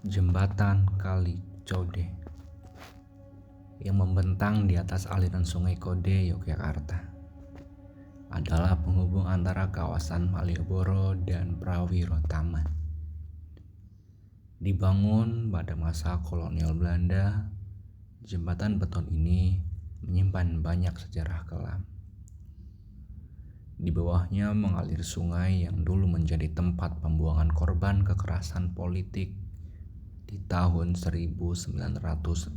Jembatan Kali Code yang membentang di atas aliran Sungai Kode, Yogyakarta, adalah penghubung antara kawasan Malioboro dan Prawirotama. Dibangun pada masa kolonial Belanda, jembatan beton ini menyimpan banyak sejarah kelam. Di bawahnya mengalir sungai yang dulu menjadi tempat pembuangan korban kekerasan politik di tahun 1965.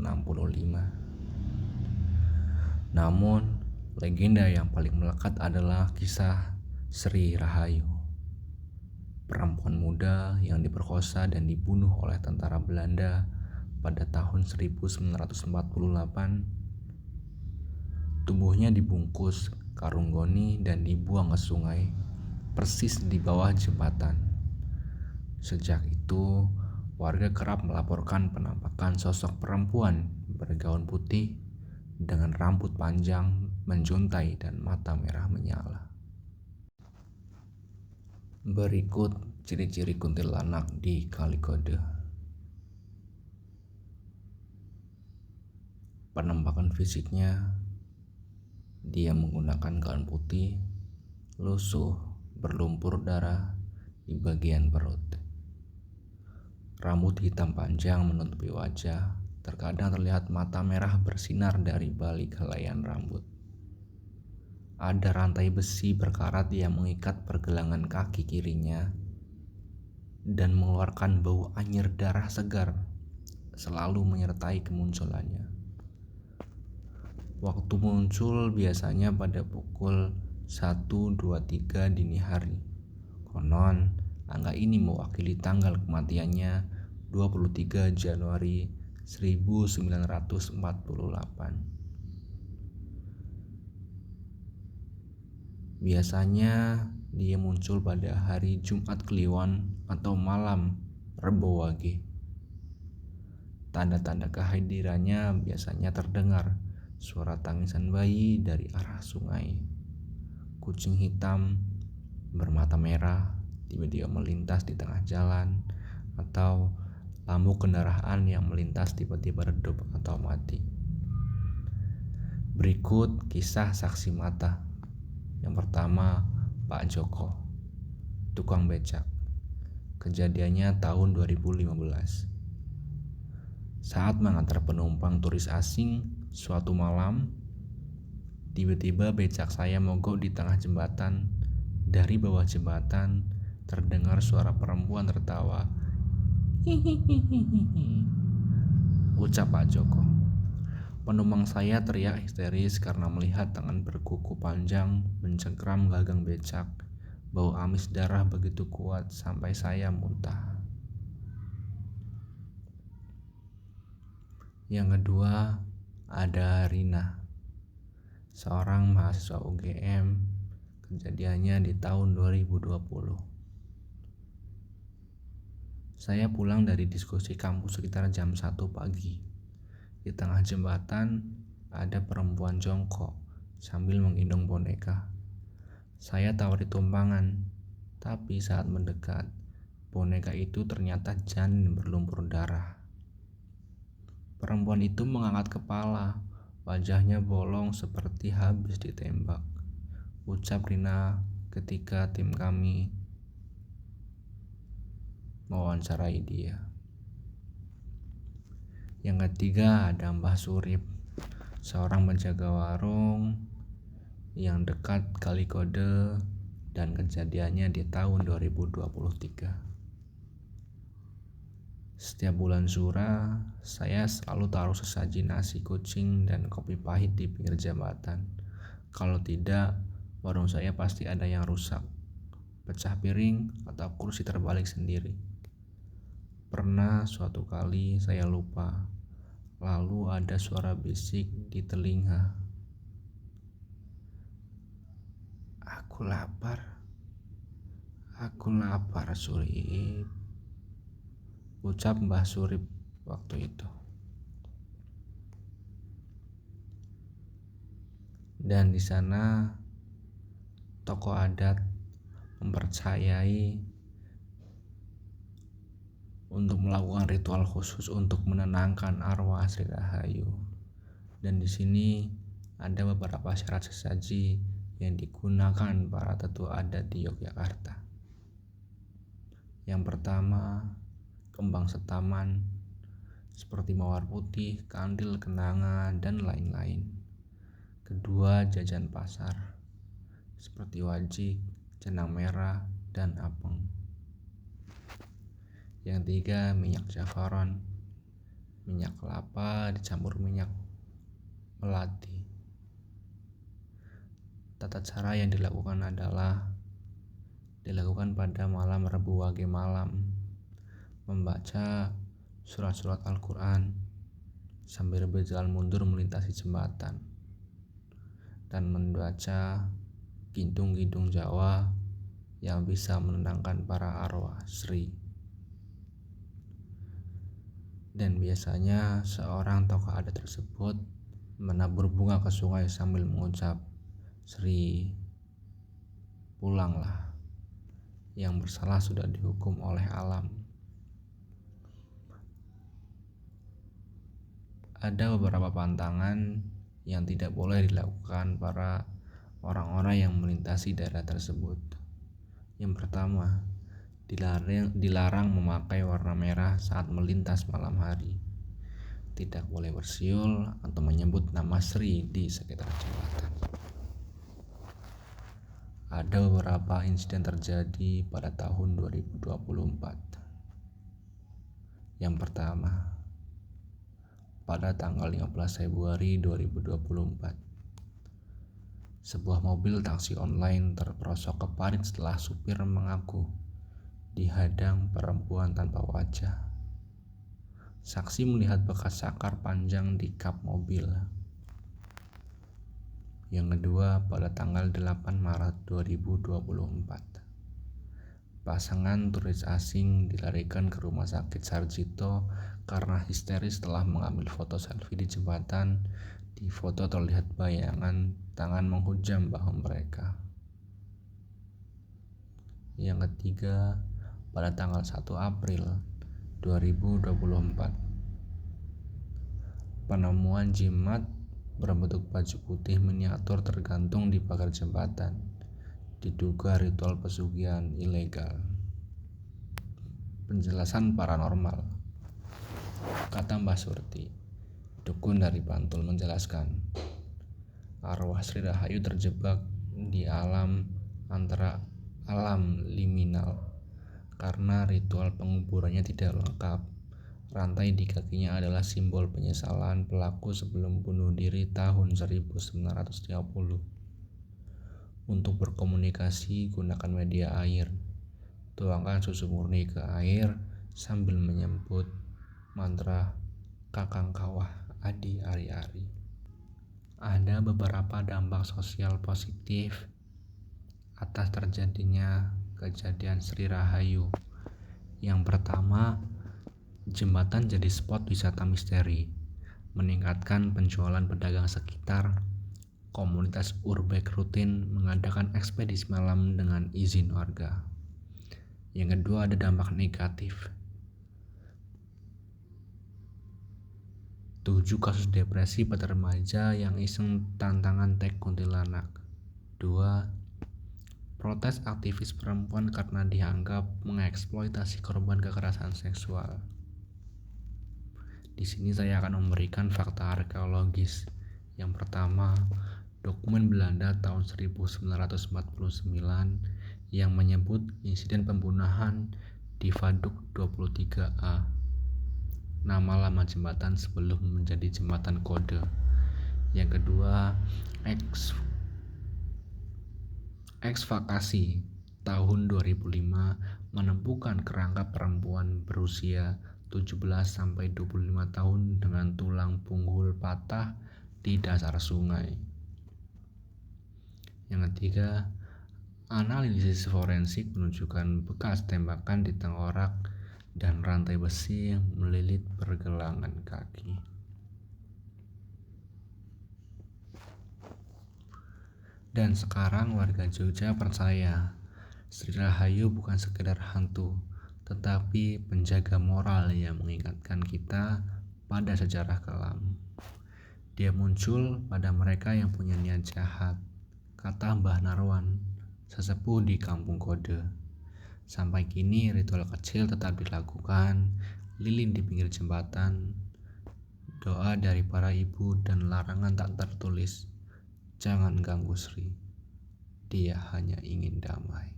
Namun, legenda yang paling melekat adalah kisah Sri Rahayu, perempuan muda yang diperkosa dan dibunuh oleh tentara Belanda pada tahun 1948. Tubuhnya dibungkus karung goni dan dibuang ke sungai, persis di bawah jembatan. Sejak itu, warga kerap melaporkan penampakan sosok perempuan bergaun putih dengan rambut panjang menjuntai dan mata merah menyala. Berikut ciri-ciri kuntilanak di Kali Kode. Penampakan fisiknya, dia menggunakan gaun putih, lusuh, berlumpur darah di bagian perut. Rambut hitam panjang menutupi wajah, terkadang terlihat mata merah bersinar dari balik helaian rambut. Ada rantai besi berkarat yang mengikat pergelangan kaki kirinya dan mengeluarkan bau anyir darah segar selalu menyertai kemunculannya. Waktu muncul biasanya pada pukul 1.23 dini hari. Konon, angka ini mewakili tanggal kematiannya 23 Januari 1948. Biasanya dia muncul pada hari Jumat Kliwon atau malam Rebo Wage. Tanda-tanda kehadirannya biasanya terdengar suara tangisan bayi dari arah sungai. Kucing hitam bermata merah tiba-tiba melintas di tengah jalan, atau lampu kendaraan yang melintas tiba-tiba redup atau mati. Berikut kisah saksi mata. Yang pertama, Pak Joko, tukang becak. Kejadiannya tahun 2015. Saat mengantar penumpang turis asing suatu malam, tiba-tiba becak saya mogok di tengah jembatan. Dari bawah jembatan terdengar suara perempuan tertawa. Hihihihi, ucap Pak Joko. Penumpang saya teriak histeris karena melihat tangan berkuku panjang mencengkram gagang becak. Bau amis darah begitu kuat sampai saya muntah. Yang kedua, ada Rina, seorang mahasiswa UGM. Kejadiannya di tahun 2020. Saya pulang dari diskusi kampus sekitar jam 1 pagi. Di tengah jembatan ada perempuan jongkok sambil menggendong boneka. Saya tawari tumpangan, tapi saat mendekat, boneka itu ternyata janin berlumpur darah. Perempuan itu mengangkat kepala, wajahnya bolong seperti habis ditembak, ucap Rina ketika tim kami mewawancarai dia. Yang ketiga ada Mbah Surip, seorang penjaga warung yang dekat Kali Kode, dan kejadiannya di tahun 2023. Setiap bulan Sura, saya selalu taruh sesaji nasi kucing dan kopi pahit di pinggir jembatan. Kalau tidak, warung saya pasti ada yang rusak, pecah piring, atau kursi terbalik sendiri. Pernah suatu kali saya lupa, lalu ada suara bisik di telinga. Aku lapar Surip, ucap Mbah Surip waktu itu. Dan di sana tokoh adat mempercayai untuk melakukan ritual khusus untuk menenangkan arwah Sri Rahayu. Dan di sini ada beberapa syarat sesaji yang digunakan para tetua adat di Yogyakarta. Yang pertama, kembang setaman seperti mawar putih, kandil, kenanga, dan lain-lain. Kedua, jajan pasar seperti wajik, jenang merah, dan apeng. Yang tiga, minyak zafaron, minyak kelapa dicampur minyak melati. Tata cara yang dilakukan pada malam Rebu Wage malam, membaca surat-surat Al-Quran sambil berjalan mundur melintasi jembatan, dan membaca kidung-kidung Jawa yang bisa menenangkan para arwah Sri. Dan biasanya seorang tokoh adat tersebut menabur bunga ke sungai sambil mengucap, "Sri, pulanglah, yang bersalah sudah dihukum oleh alam." Ada beberapa pantangan yang tidak boleh dilakukan para orang-orang yang melintasi daerah tersebut. Yang pertama, dilarang memakai warna merah saat melintas malam hari. Tidak boleh bersiul atau menyebut nama Sri di sekitar jembatan. Ada beberapa insiden terjadi pada tahun 2024. Yang pertama, pada tanggal 15 Februari 2024, sebuah mobil taksi online terperosok ke parit setelah supir mengaku dihadang perempuan tanpa wajah. Saksi melihat bekas sakar panjang di kap mobil. Yang kedua, pada tanggal 8 Maret 2024, pasangan turis asing dilarikan ke rumah sakit Sarjito karena histeris setelah mengambil foto selfie di jembatan. Di foto terlihat bayangan tangan menghujam bahu mereka. Yang ketiga, pada tanggal 1 April 2024, penemuan jimat berbentuk baju putih miniatur tergantung di pagar jembatan. Diduga ritual pesugihan ilegal. Penjelasan paranormal. Kata Mbah Surti, dukun dari Bantul, menjelaskan, arwah Sri Rahayu terjebak di antara alam liminal karena ritual penguburannya tidak lengkap. Rantai di kakinya adalah simbol penyesalan pelaku sebelum bunuh diri tahun 1930. Untuk berkomunikasi, gunakan media air. Tuangkan susu murni ke air sambil menyebut mantra Kakang Kawah Adi Ari-Ari. Ada beberapa dampak sosial positif atas terjadinya kejadian Sri Rahayu. Yang pertama, jembatan jadi spot wisata misteri, meningkatkan penjualan pedagang sekitar. Komunitas urbex rutin mengadakan ekspedisi malam dengan izin warga. Yang kedua, ada dampak negatif. 7 kasus depresi pada remaja yang iseng tantangan tag kuntilanak. 2. Protes aktivis perempuan karena dianggap mengeksploitasi korban kekerasan seksual. Di sini saya akan memberikan fakta arkeologis. Yang pertama, dokumen Belanda tahun 1949 yang menyebut insiden pembunuhan di Vaduk 23A, nama lama jembatan sebelum menjadi jembatan kode. Yang kedua, ekskavasi tahun 2005 menemukan kerangka perempuan berusia 17-25 tahun dengan tulang punggung patah di dasar sungai. Yang ketiga, analisis forensik menunjukkan bekas tembakan di tengkorak dan rantai besi yang melilit pergelangan kaki. Dan sekarang warga Jogja percaya Sri Rahayu bukan sekedar hantu, tetapi penjaga moral yang mengingatkan kita pada sejarah kelam. Dia muncul pada mereka yang punya niat jahat, kata Mbah Narwan, sesepuh di Kampung Kode. Sampai kini ritual kecil tetap dilakukan, lilin di pinggir jembatan, doa dari para ibu dan larangan tak tertulis. Jangan ganggu Sri, dia hanya ingin damai.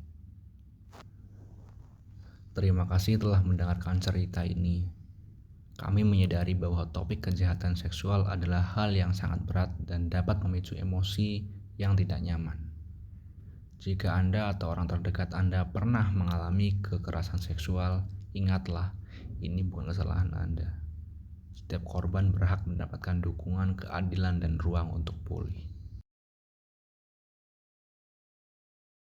Terima kasih telah mendengarkan cerita ini. Kami menyadari bahwa topik kejahatan seksual adalah hal yang sangat berat dan dapat memicu emosi yang tidak nyaman. Jika Anda atau orang terdekat Anda pernah mengalami kekerasan seksual, ingatlah, ini bukan kesalahan Anda. Setiap korban berhak mendapatkan dukungan, keadilan, dan ruang untuk pulih.